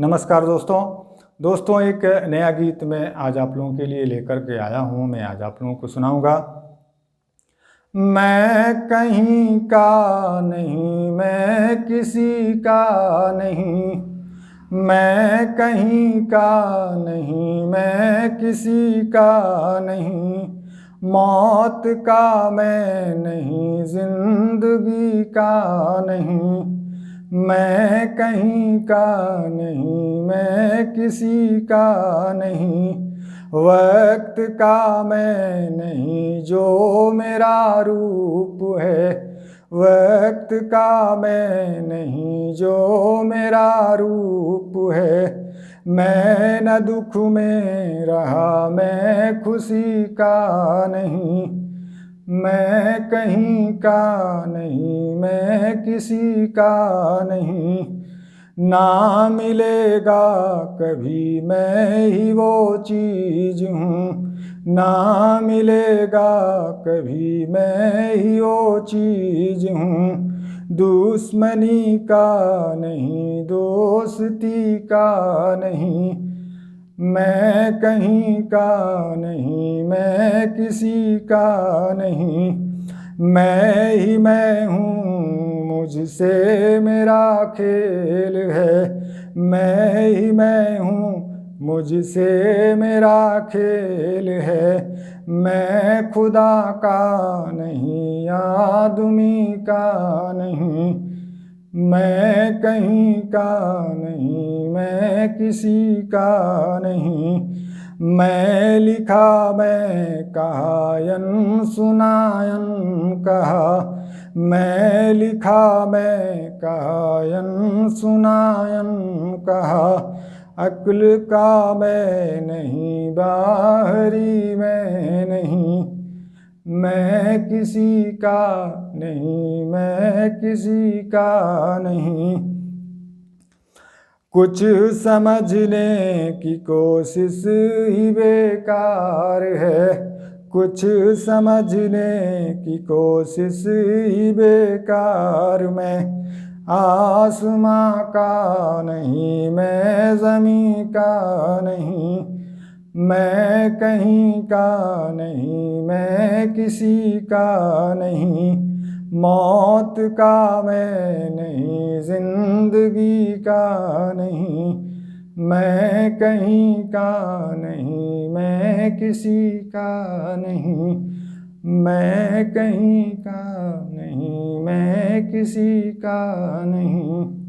नमस्कार दोस्तों एक नया गीत मैं आज आप लोगों के लिए लेकर के आया हूँ। मैं आज आप लोगों को सुनाऊंगा। मैं कहीं का नहीं, मैं किसी का नहीं, मैं कहीं का नहीं, मैं किसी का नहीं, मौत का मैं नहीं, जिंदगी का नहीं, मैं कहीं का नहीं, मैं किसी का नहीं, वक्त का मैं नहीं, जो मेरा रूप है, वक्त का मैं नहीं, जो मेरा रूप है, मैं न दुख में रहा, मैं खुशी का नहीं, मैं कहीं का नहीं, मैं किसी का नहीं, ना मिलेगा कभी मैं ही वो चीज हूँ, ना मिलेगा कभी मैं ही वो चीज हूँ, दुश्मनी का नहीं, दोस्ती का नहीं, मैं कहीं का नहीं, मैं किसी का नहीं, मैं ही मैं हूँ, मुझसे मेरा खेल है, मैं ही मैं हूँ, मुझसे मेरा खेल है, मैं खुदा का नहीं, आदमी का नहीं, मैं कहीं का नहीं, मैं किसी का नहीं, मैं लिखा मैं कहायन सुनायन कहा, मैं लिखा मैं कहायन सुनायन कहा, अक्ल का मैं नहीं, बाहरी मैं नहीं, मैं किसी का नहीं, मैं किसी का नहीं, कुछ समझने की कोशिश ही बेकार है, कुछ समझने की कोशिश ही बेकार, मैं आसमां का नहीं, मैं ज़मीं का नहीं, मैं कहीं का नहीं, मैं किसी का नहीं, मौत का मैं नहीं, जिंदगी का नहीं, मैं कहीं का नहीं, मैं किसी का नहीं, मैं कहीं का नहीं, मैं किसी का नहीं।